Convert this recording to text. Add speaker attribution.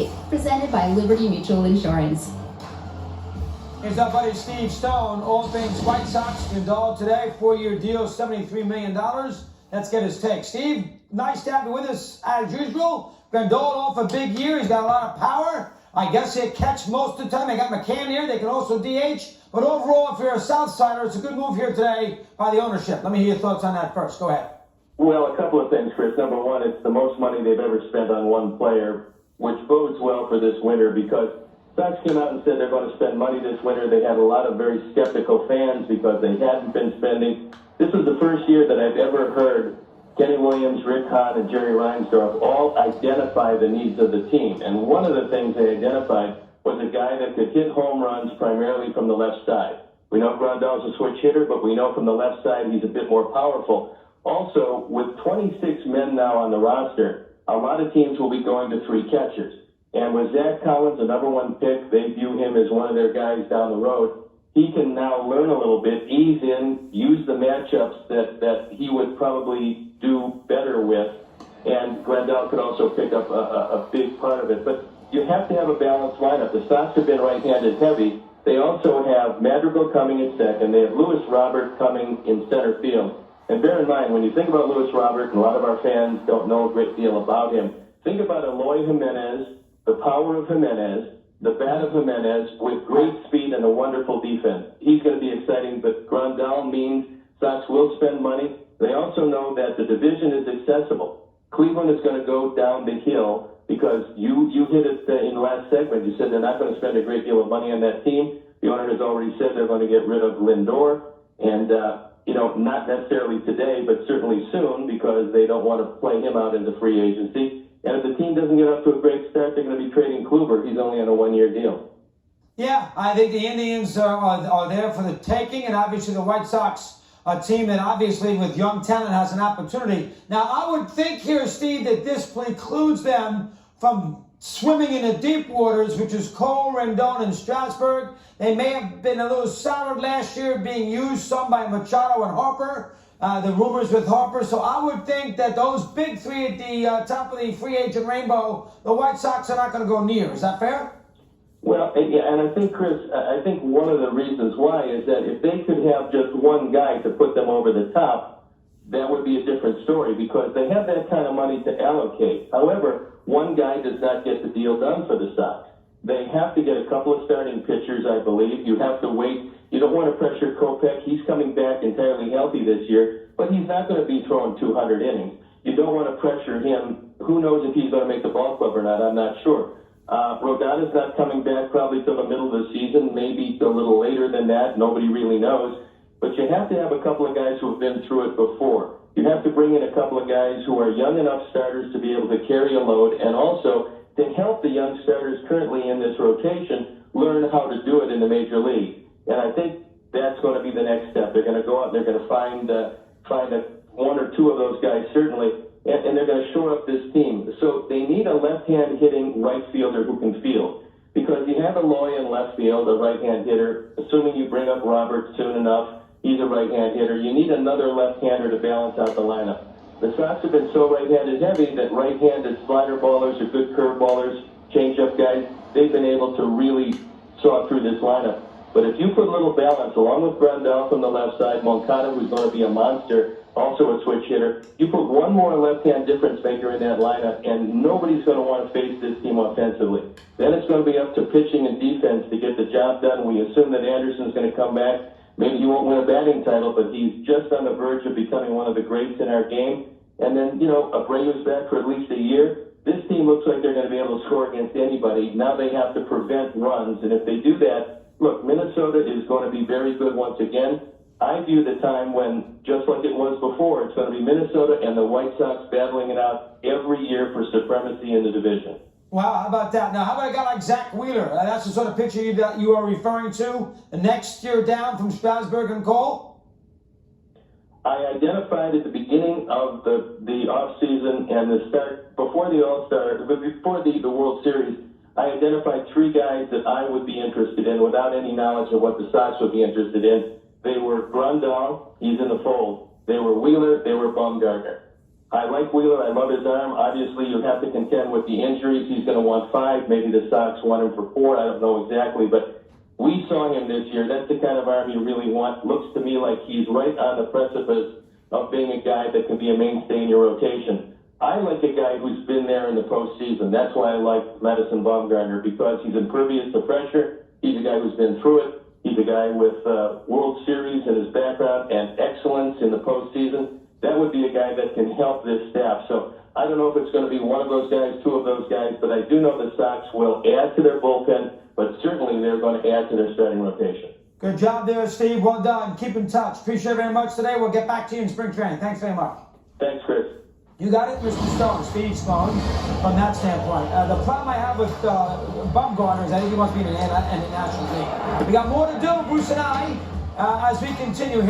Speaker 1: update presented by Liberty Mutual Insurance.
Speaker 2: Here's our buddy Steve Stone. All things White Sox. Grandal today, 4-year deal, $73 million. Let's get his take. Steve, nice to have you with us as usual. Grandal off a big year. He's got a lot of power. I guess he'll catch most of the time. They got McCann here. They can also DH. But overall, if you're a Southsider, it's a good move here today by the ownership. Let me hear your thoughts on that first. Go ahead.
Speaker 3: Well, a couple of things, Chris. Number one, it's the most money they've ever spent on one player, which bodes well for this winter because Sox came out and said they're going to spend money this winter. They had a lot of very skeptical fans because they hadn't been spending. This was the first year that I've ever heard Kenny Williams, Rick Hahn, and Jerry Reinsdorf all identify the needs of the team. And one of the things they identified was a guy that could hit home runs primarily from the left side. We know Grandal's a switch hitter, but we know from the left side he's a bit more powerful. Also, with 26 men now on the roster, a lot of teams will be going to 3 catchers. And with Zach Collins, the number 1 pick, they view him as one of their guys down the road. He can now learn a little bit, ease in, use the matchups that he would probably do better with. And Grandal could also pick up a big part of it. But you have to have a balanced lineup. The Sox have been right-handed heavy. They also have Madrigal coming in second. They have Luis Robert coming in center field. And bear in mind, when you think about Luis Robert, and a lot of our fans don't know a great deal about him, think about Eloy Jimenez, the power of Jimenez, the bat of Jimenez with great speed and a wonderful defense. He's going to be exciting, but Grandal means Sox will spend money. They also know that the division is accessible. Cleveland is going to go down the hill because you hit it in the last segment. You said they're not going to spend a great deal of money on that team. The owner has already said they're going to get rid of Lindor, and not necessarily today, but certainly soon because they don't want to play him out into free agency. And if the team doesn't get up to a great start, they're going to be trading Kluber. He's only on a 1-year deal.
Speaker 2: Yeah, I think the Indians are there for the taking, and obviously the White Sox, a team that obviously with young talent has an opportunity. Now, I would think here, Steve, that this precludes them from swimming in the deep waters, which is Cole, Rendon, and Strasburg. They may have been a little soured last year, being used some by Machado and Harper. The rumors with Harper. So I would think that those big 3 at the top of the free agent rainbow, the White Sox are not going to go near. Is that fair?
Speaker 3: Well, yeah, and I think, Chris, I think one of the reasons why is that if they could have just one guy to put them over the top, that would be a different story because they have that kind of money to allocate. However, one guy does not get the deal done for the Sox. They have to get a couple of starting pitchers, I believe. You have to wait. You don't want to pressure Kopech. He's coming back entirely healthy this year, but he's not going to be throwing 200 innings. You don't want to pressure him. Who knows if he's going to make the ball club or not? I'm not sure. Rodada's not coming back probably till the middle of the season, maybe a little later than that. Nobody really knows. But you have to have a couple of guys who have been through it before. You have to bring in a couple of guys who are young enough starters to be able to carry a load and also to help the young starters currently in this rotation learn how to do it in the major league. And I think that's going to be the next step. They're going to go out and they're going to find one or two of those guys certainly, and they're going to shore up this team. So they need a left-hand hitting right fielder who can field. Because you have Eloy in left field, a right-hand hitter, assuming you bring up Robert soon enough, he's a right-hand hitter. You need another left-hander to balance out the lineup. The Sox have been so right-handed heavy that right-handed slider ballers or good curve ballers, change-up guys, they've been able to really saw through this lineup. But if you put a little balance, along with Grandal from the left side, Moncada, who's going to be a monster, also a switch hitter, you put one more left-hand difference maker in that lineup, and nobody's going to want to face this team offensively. Then it's going to be up to pitching and defense to get the job done. We assume that Anderson's going to come back. Maybe he won't win a batting title, but he's just on the verge of becoming one of the greats in our game. And then, Abreu's back for at least a year. This team looks like they're going to be able to score against anybody. Now they have to prevent runs, and if they do that, look, Minnesota is going to be very good once again. I view the time when, just like it was before, it's going to be Minnesota and the White Sox battling it out every year for supremacy in the division.
Speaker 2: Wow, how about that? Now, how about a guy like Zach Wheeler? That's the sort of pitcher you are referring to. The next year down from Strasburg and Cole?
Speaker 3: I identified at the beginning of the offseason and the start, before the All-Star, before the World Series, I identified 3 guys that I would be interested in without any knowledge of what the Sox would be interested in. They were Grandal, he's in the fold. They were Wheeler, they were Baumgartner. I like Wheeler. I love his arm. Obviously, you have to contend with the injuries. He's going to want 5. Maybe the Sox want him for 4. I don't know exactly, but we saw him this year. That's the kind of arm you really want. Looks to me like he's right on the precipice of being a guy that can be a mainstay in your rotation. I like a guy who's been there in the postseason. That's why I like Madison Bumgarner, because he's impervious to pressure. He's a guy who's been through it. He's a guy with World Series in his background and excellence in the postseason. That would be a guy that can help this staff. So I don't know if it's going to be one of those guys, 2 of those guys, but I do know the Sox will add to their bullpen, but certainly they're going to add to their starting rotation.
Speaker 2: Good job there, Steve. Well done. Keep in touch. Appreciate it very much today. We'll get back to you in spring training. Thanks very much.
Speaker 3: Thanks, Chris.
Speaker 2: You got it, Mr. Stone, Steve Stone, from that standpoint. The problem I have with Bumgarner is I think he wants to be in the National League. We got more to do, Bruce and I, as we continue here.